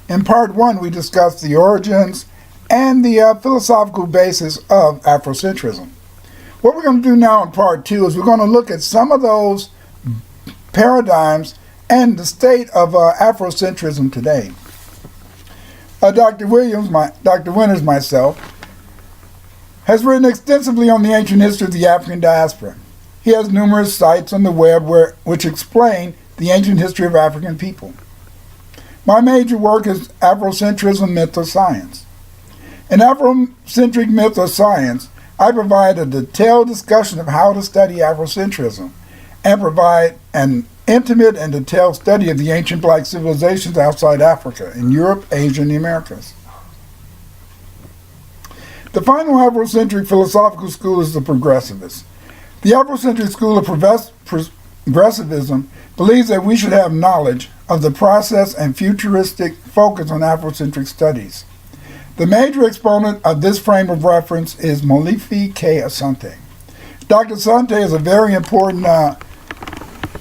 In part one, we discussed the origins and the philosophical basis of Afrocentrism. What we're going to do now in part two is we're going to look at some of those paradigms and the state of Afrocentrism today. Dr. Winters, myself, has written extensively on the ancient history of the African diaspora. He has numerous sites on the web which explain the ancient history of African people. My major work is Afrocentrism, Myth or Science. In Afrocentric Myth or Science, I provide a detailed discussion of how to study Afrocentrism and provide an intimate and detailed study of the ancient black civilizations outside Africa, in Europe, Asia, and the Americas. The final Afrocentric philosophical school is the Progressivists. The Afrocentric school of Progressivism believes that we should have knowledge of the process and futuristic focus on Afrocentric studies. The major exponent of this frame of reference is Molefi K. Asante. Dr. Asante is a very important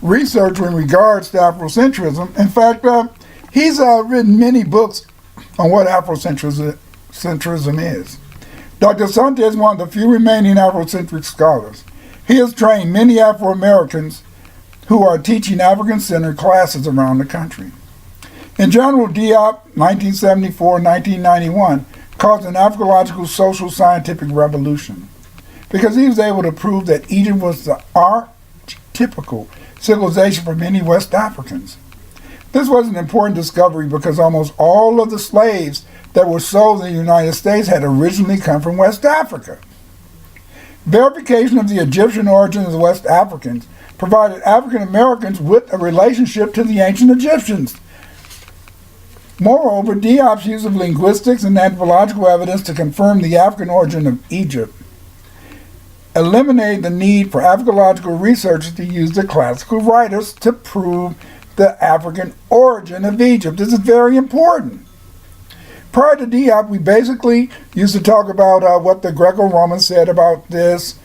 researcher in regards to Afrocentrism. In fact, he's written many books on what Afrocentrism is. Dr. Asante is one of the few remaining Afrocentric scholars. He has trained many Afro-Americans who are teaching African-centered classes around the country. In general, W.E.B, 1974-1991, caused an Africological social scientific revolution because he was able to prove that Egypt was the archetypical civilization for many West Africans. This was an important discovery because almost all of the slaves that were sold in the United States had originally come from West Africa. Verification of the Egyptian origin of the West Africans provided African Americans with a relationship to the ancient Egyptians. Moreover, W.E.B's use of linguistics and anthropological evidence to confirm the African origin of Egypt eliminated the need for Africological researchers to use the classical writers to prove the African origin of Egypt. This is very important. Prior to W.E.B, we basically used to talk about what the Greco-Romans said about this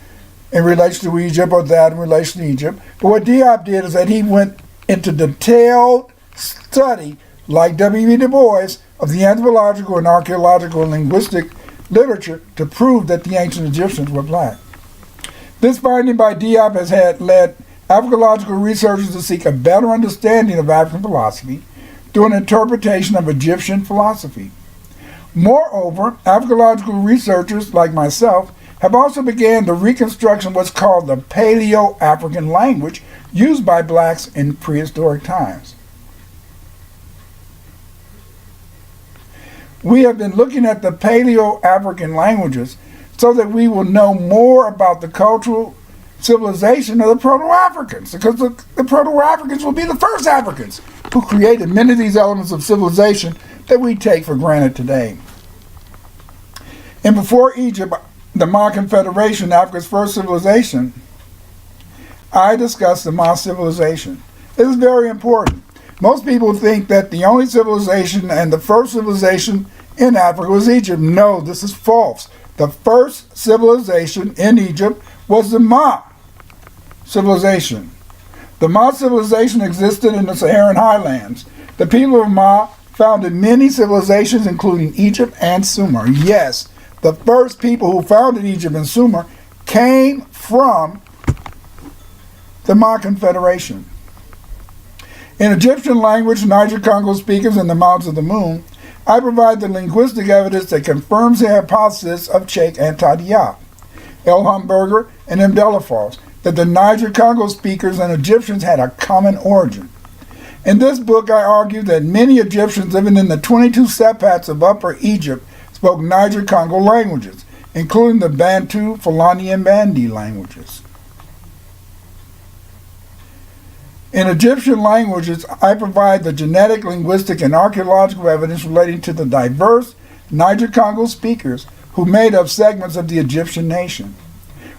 in relation to Egypt or that in relation to Egypt. But what W.E.B did is that he went into detailed study, like W.E.B. Du Bois, of the anthropological and archaeological and linguistic literature to prove that the ancient Egyptians were black. This finding by W.E.B has led Africological researchers to seek a better understanding of African philosophy through an interpretation of Egyptian philosophy. Moreover, Africological researchers like myself have also began the reconstruction of what's called the Paleo-African language used by blacks in prehistoric times. We have been looking at the Paleo-African languages so that we will know more about the cultural civilization of the Proto-Africans, because the Proto-Africans will be the first Africans who created many of these elements of civilization that we take for granted today. And before Egypt, the Ma Confederation, Africa's first civilization, I discussed the Ma civilization. This is very important. Most people think that the only civilization and the first civilization in Africa was Egypt. No, this is false. The first civilization in Egypt was the Ma civilization. The Ma civilization existed in the Saharan highlands. The people of Ma founded many civilizations, including Egypt and Sumer. Yes, the first people who founded Egypt and Sumer came from the Ma Confederation. In Egyptian language, Niger-Congo speakers and the Mountains of the Moon, I provide the linguistic evidence that confirms the hypothesis of Cheikh Anta Diop, L. Hamburger, and M. Delafos, that the Niger-Congo speakers and Egyptians had a common origin. In this book, I argue that many Egyptians living in the 22 sepats of Upper Egypt spoke Niger-Congo languages, including the Bantu, Fulani, and Mande languages. In Egyptian languages, I provide the genetic, linguistic, and archaeological evidence relating to the diverse Niger-Congo speakers who made up segments of the Egyptian nation.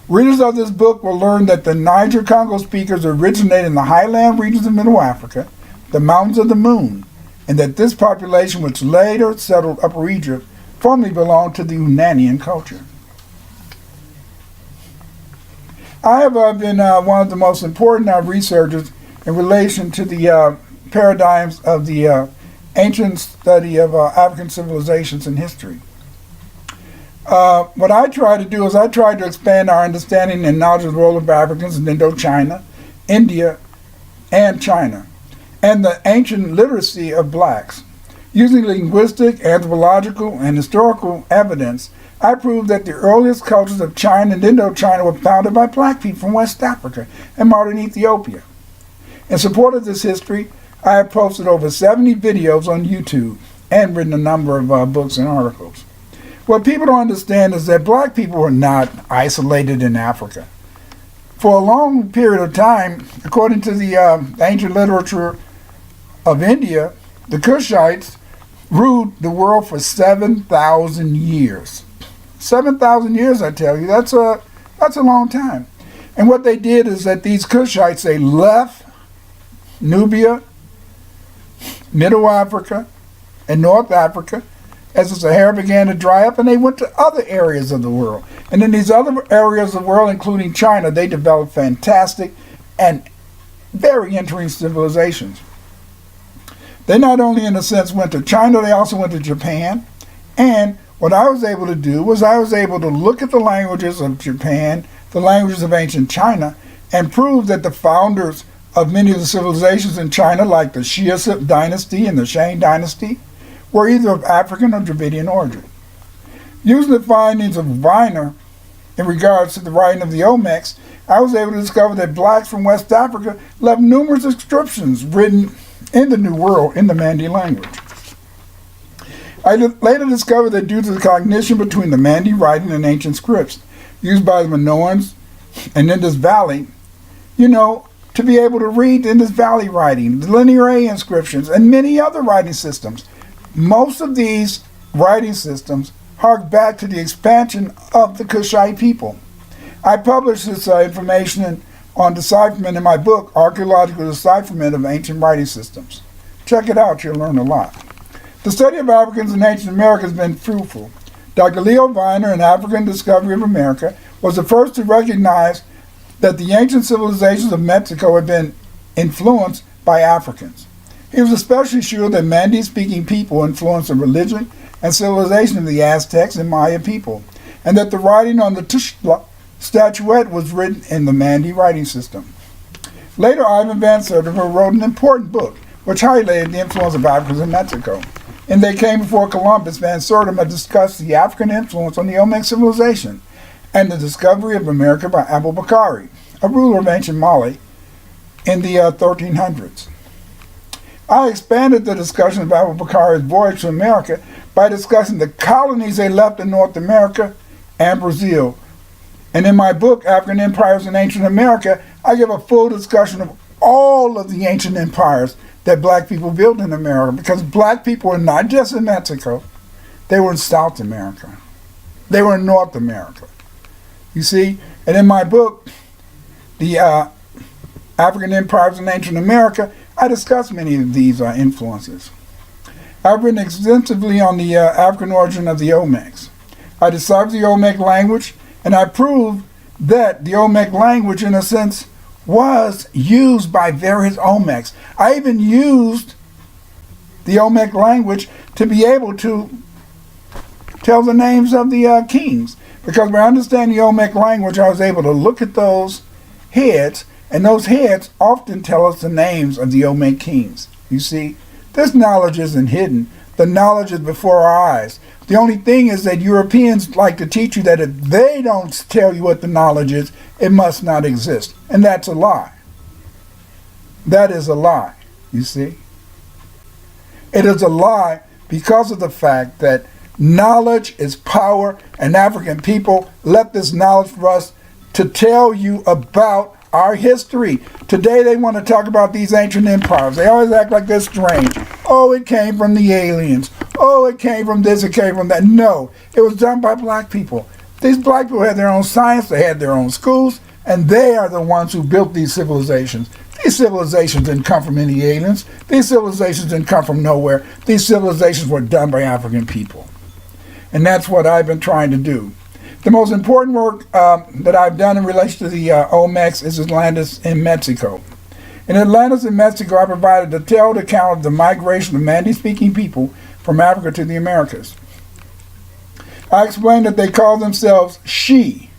Readers of this book will learn that the Niger-Congo speakers originated in the highland regions of Middle Africa, the Mountains of the Moon, and that this population, which later settled Upper Egypt, formerly belonged to the Unanian culture. I have been one of the most important researchers in relation to the paradigms of the ancient study of African civilizations and history. What I try to do is I try to expand our understanding and knowledge of the role of Africans in Indochina, India, and China, and the ancient literacy of blacks. Using linguistic, anthropological, and historical evidence, I proved that the earliest cultures of China and Indochina were founded by black people from West Africa and modern Ethiopia. In support of this history, I have posted over 70 videos on YouTube and written a number of books and articles. What people don't understand is that black people were not isolated in Africa. For a long period of time, according to the ancient literature of India, the Kushites ruled the world for 7,000 years. 7,000 years, I tell you, that's a long time. And what they did is that these Kushites, they left Nubia, Middle Africa, and North Africa as the Sahara began to dry up, and they went to other areas of the world. And in these other areas of the world, including China, they developed fantastic and very interesting civilizations. They not only, in a sense, went to China, they also went to Japan. And what I was able to do was I was able to look at the languages of Japan, the languages of ancient China, and prove that the founders of many of the civilizations in China, like the Xia dynasty and the Shang dynasty, were either of African or Dravidian origin. Using the findings of Weiner in regards to the writing of the Olmecs, I was able to discover that blacks from West Africa left numerous inscriptions written in the New World in the Mande language. I later discovered that due to the cognition between the Mande writing and ancient scripts used by the Minoans and Indus Valley, to be able to read Indus Valley writing, the Linear A inscriptions, and many other writing systems. Most of these writing systems hark back to the expansion of the Kushite people. I published this information on decipherment in my book, Archaeological Decipherment of Ancient Writing Systems. Check it out, you'll learn a lot. The study of Africans in ancient America has been fruitful. Dr. Leo Weiner, in African Discovery of America, was the first to recognize that the ancient civilizations of Mexico had been influenced by Africans. He was especially sure that Mande-speaking people influenced the religion and civilization of the Aztecs and Maya people, and that the writing on the Tuxtla statuette was written in the Mande writing system. Later, Ivan Van Sertima wrote an important book which highlighted the influence of Africans in Mexico. In They Came Before Columbus, Van Sertima discussed the African influence on the Olmec civilization and the discovery of America by Abubakari, a ruler of ancient Mali, in the 1300s. I expanded the discussion of Abubakari's voyage to America by discussing the colonies they left in North America and Brazil. And in my book, African Empires in Ancient America, I give a full discussion of all of the ancient empires that black people built in America, because black people were not just in Mexico, they were in South America. They were in North America. You see? And in my book, the African Empires in Ancient America, I discuss many of these influences. I've written extensively on the African origin of the Olmecs. I deciphered the Olmec language, and I proved that the Olmec language, in a sense, was used by various Olmecs. I even used the Olmec language to be able to tell the names of the kings. Because by understanding the Olmec language, I was able to look at those heads, and those heads often tell us the names of the Olmec kings. You see, this knowledge isn't hidden. The knowledge is before our eyes. The only thing is that Europeans like to teach you that if they don't tell you what the knowledge is, it must not exist. And that's a lie. That is a lie, you see. It is a lie because of the fact that knowledge is power, and African people left this knowledge for us to tell you about our history. Today they want to talk about these ancient empires. They always act like they're strange. Oh, it came from the aliens. Oh, it came from this, it came from that. No, it was done by black people. These black people had their own science, they had their own schools, and they are the ones who built these civilizations. These civilizations didn't come from any aliens. These civilizations didn't come from nowhere. These civilizations were done by African people. And that's what I've been trying to do. The most important work that I've done in relation to the Olmecs is Atlantis in Mexico. In Atlantis and Mexico, I provided a detailed account of the migration of Mande-speaking people from Africa to the Americas. I explained that they call themselves She,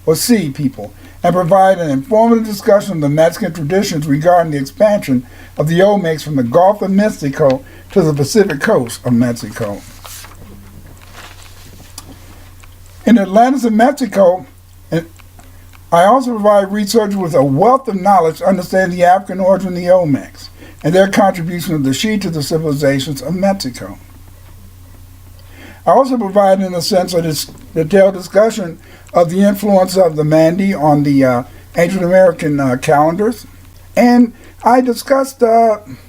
or Sea people, and provide an informative discussion of the Mexican traditions regarding the expansion of the Olmecs from the Gulf of Mexico to the Pacific coast of Mexico. In Atlantis and Mexico, I also provide researchers with a wealth of knowledge to understand the African origin of the Olmecs and their contribution of the She to the civilizations of Mexico. I also provide, in a sense, a detailed discussion of the influence of the Mande on the ancient American calendars, and I discussed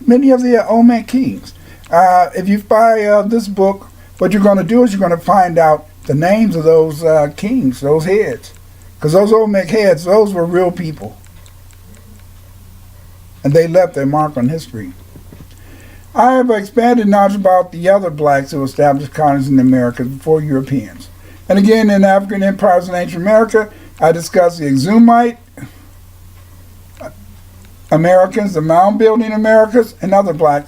many of the Olmec kings. If you buy this book, what you're going to do is you're going to find out the names of those kings, those heads, because those Olmec heads, those were real people, and they left their mark on history. I have expanded knowledge about the other blacks who established colonies in the Americas before Europeans. And again, in African empires in ancient America, I discussed the Exumite Americans, the mound-building Americans, and other black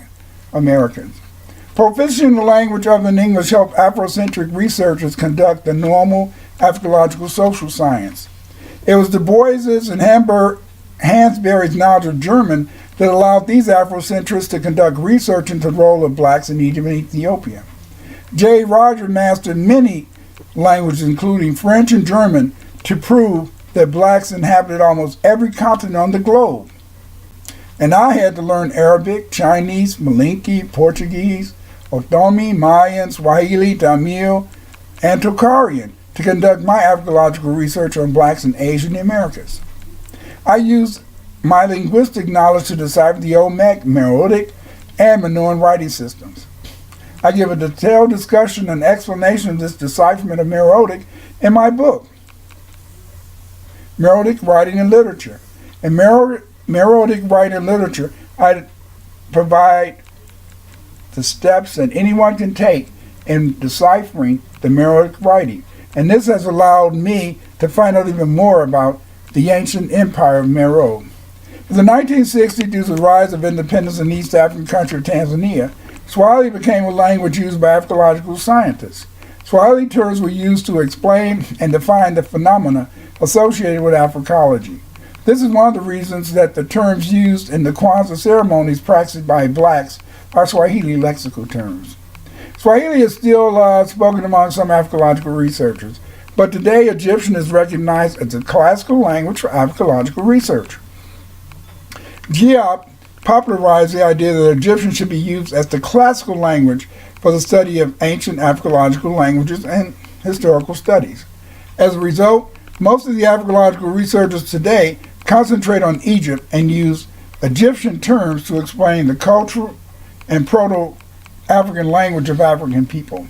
Americans. Proficiency in the language other than English helped Afrocentric researchers conduct the normal Africological social science. It was Du Bois's and Hansberry's knowledge of German that allowed these Afrocentrists to conduct research into the role of blacks in Egypt and Ethiopia. J. Rogers mastered many languages, including French and German, to prove that blacks inhabited almost every continent on the globe. And I had to learn Arabic, Chinese, Malinke, Portuguese, Otomi, Mayan, Swahili, Tamil, and Tocharian to conduct my Africological research on blacks in Asia and the Americas. I used my linguistic knowledge to decipher the Olmec, Meroitic, and Minoan writing systems. I give a detailed discussion and explanation of this decipherment of Meroitic in my book, Meroitic Writing and Literature. In Meroitic Writing and Literature, I provide the steps that anyone can take in deciphering the Meroitic writing. And this has allowed me to find out even more about the ancient empire of Meroe. In the 1960s, due to the rise of independence in the East African country of Tanzania, Swahili became a language used by Africological scientists. Swahili terms were used to explain and define the phenomena associated with Africology. This is one of the reasons that the terms used in the Kwanzaa ceremonies practiced by blacks are Swahili lexical terms. Swahili is still spoken among some Africological researchers, but today Egyptian is recognized as a classical language for Africological research. W.E.B. popularized the idea that Egyptian should be used as the classical language for the study of ancient Africological languages and historical studies. As a result, most of the Africological researchers today concentrate on Egypt and use Egyptian terms to explain the cultural and Proto-African language of African people.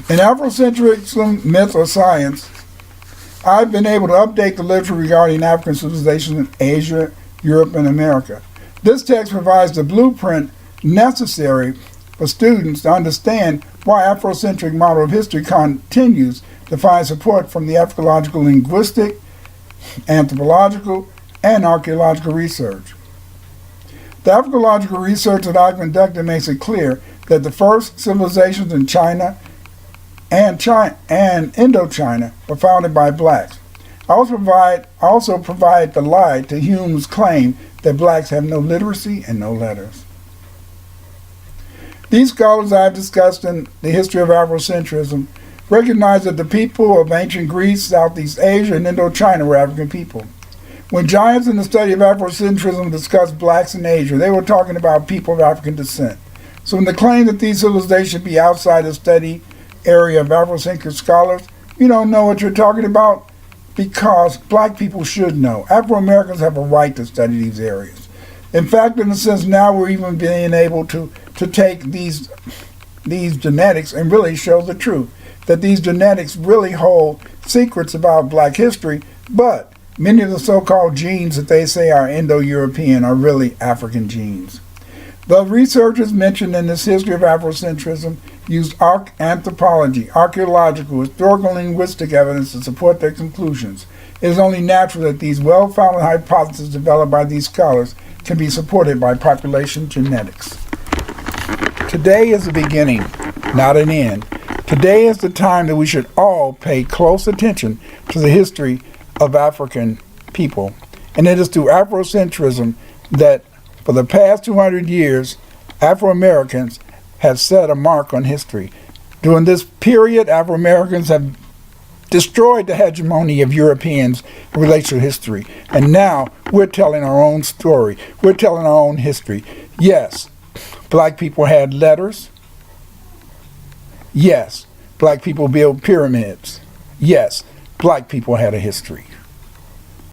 In Afrocentrism, myth, or science, I've been able to update the literature regarding African civilizations in Asia, Europe, and America. This text provides the blueprint necessary for students to understand why Afrocentric model of history continues to find support from the Africological, linguistic, anthropological, and archaeological research. The Africological research that I've conducted makes it clear that the first civilizations in China and Indochina were founded by blacks. I also provide the lie to Hume's claim that blacks have no literacy and no letters. These scholars I've discussed in the history of Afrocentrism recognize that the people of ancient Greece, Southeast Asia, and Indochina were African people. When giants in the study of Afrocentrism discussed blacks in Asia, they were talking about people of African descent. So when they claim that these civilizations should be outside the study area of Afrocentric scholars, you don't know what you're talking about, because black people should know. Afro-Americans have a right to study these areas. In fact, in a sense, now we're even being able to take these genetics and really show the truth, that these genetics really hold secrets about black history, but many of the so-called genes that they say are Indo-European are really African genes. The researchers mentioned in this history of Afrocentrism used anthropology, archaeological, historical, linguistic evidence to support their conclusions. It is only natural that these well-founded hypotheses developed by these scholars can be supported by population genetics. Today is the beginning, not an end. Today is the time that we should all pay close attention to the history of African people. And it is through Afrocentrism that for the past 200 years, Afro-Americans have set a mark on history. During this period, Afro-Americans have destroyed the hegemony of Europeans in relation to history. And now we're telling our own story. We're telling our own history. Yes, black people had letters. Yes, black people built pyramids. Yes, black people had a history.